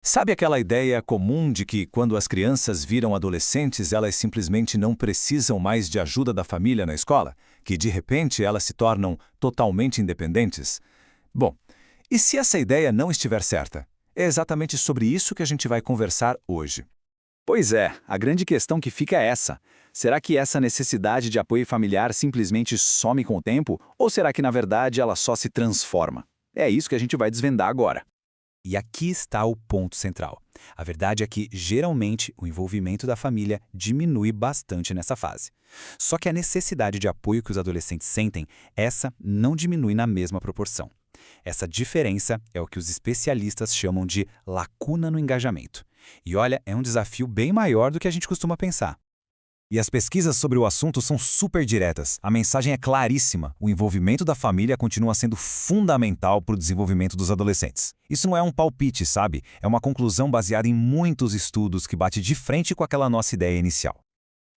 Sabe aquela ideia comum de que, quando as crianças viram adolescentes, elas simplesmente não precisam mais de ajuda da família na escola? Que, de repente, elas se tornam totalmente independentes? Bom, e se essa ideia não estiver certa? É exatamente sobre isso que a gente vai conversar hoje. Pois é, a grande questão que fica é essa. Será que essa necessidade de apoio familiar simplesmente some com o tempo? Ou será que, na verdade, ela só se transforma? É isso que a gente vai desvendar agora. E aqui está o ponto central. A verdade é que, geralmente, o envolvimento da família diminui bastante nessa fase. Só que a necessidade de apoio que os adolescentes sentem, essa não diminui na mesma proporção. Essa diferença é o que os especialistas chamam de lacuna no engajamento. E olha, é um desafio bem maior do que a gente costuma pensar. E as pesquisas sobre o assunto são super diretas. A mensagem é claríssima. O envolvimento da família continua sendo fundamental para o desenvolvimento dos adolescentes. Isso não é um palpite, sabe? É uma conclusão baseada em muitos estudos que bate de frente com aquela nossa ideia inicial.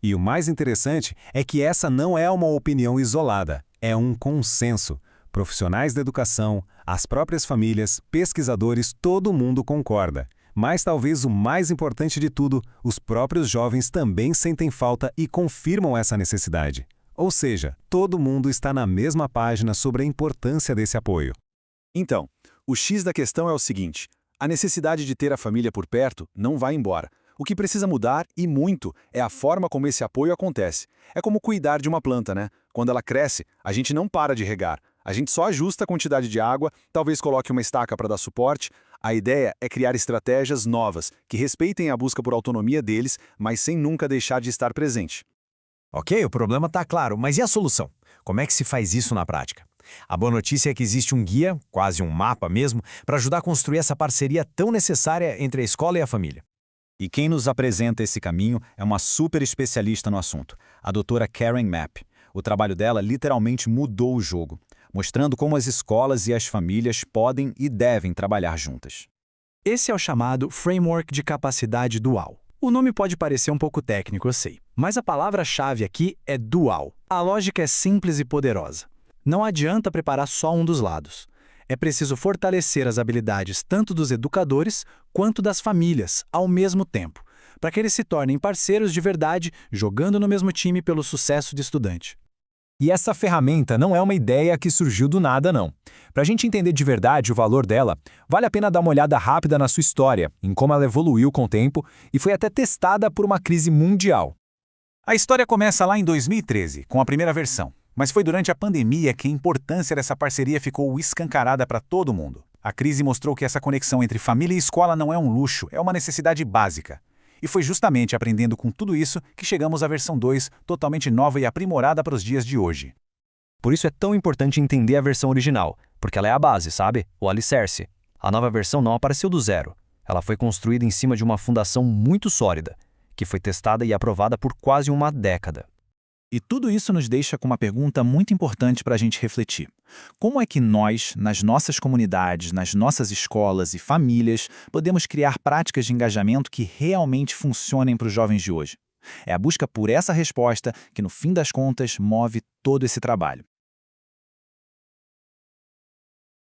E o mais interessante é que essa não é uma opinião isolada, é um consenso. Profissionais da educação, as próprias famílias, pesquisadores, todo mundo concorda. Mas talvez o mais importante de tudo, os próprios jovens também sentem falta e confirmam essa necessidade. Ou seja, todo mundo está na mesma página sobre a importância desse apoio. Então, o X da questão é o seguinte: a necessidade de ter a família por perto não vai embora. O que precisa mudar, e muito, é a forma como esse apoio acontece. É como cuidar de uma planta, né? Quando ela cresce, a gente não para de regar. A gente só ajusta a quantidade de água, talvez coloque uma estaca para dar suporte. A ideia é criar estratégias novas, que respeitem a busca por autonomia deles, mas sem nunca deixar de estar presente. Ok, o problema está claro, mas e a solução? Como é que se faz isso na prática? A boa notícia é que existe um guia, quase um mapa mesmo, para ajudar a construir essa parceria tão necessária entre a escola e a família. E quem nos apresenta esse caminho é uma super especialista no assunto, a doutora Karen Mapp. O trabalho dela literalmente mudou o jogo, mostrando como as escolas e as famílias podem e devem trabalhar juntas. Esse é o chamado Framework de Capacidade Dual. O nome pode parecer um pouco técnico, eu sei, mas a palavra-chave aqui é dual. A lógica é simples e poderosa. Não adianta preparar só um dos lados. É preciso fortalecer as habilidades tanto dos educadores quanto das famílias, ao mesmo tempo, para que eles se tornem parceiros de verdade, jogando no mesmo time pelo sucesso de estudante. E essa ferramenta não é uma ideia que surgiu do nada, não. Para a gente entender de verdade o valor dela, vale a pena dar uma olhada rápida na sua história, em como ela evoluiu com o tempo e foi até testada por uma crise mundial. A história começa lá em 2013, com a primeira versão. Mas foi durante a pandemia que a importância dessa parceria ficou escancarada para todo mundo. A crise mostrou que essa conexão entre família e escola não é um luxo, é uma necessidade básica. E foi justamente aprendendo com tudo isso que chegamos à versão 2, totalmente nova e aprimorada para os dias de hoje. Por isso é tão importante entender a versão original, porque ela é a base, sabe? O alicerce. A nova versão não apareceu do zero. Ela foi construída em cima de uma fundação muito sólida, que foi testada e aprovada por quase uma década. E tudo isso nos deixa com uma pergunta muito importante para a gente refletir. Como é que nós, nas nossas comunidades, nas nossas escolas e famílias, podemos criar práticas de engajamento que realmente funcionem para os jovens de hoje? É a busca por essa resposta que, no fim das contas, move todo esse trabalho.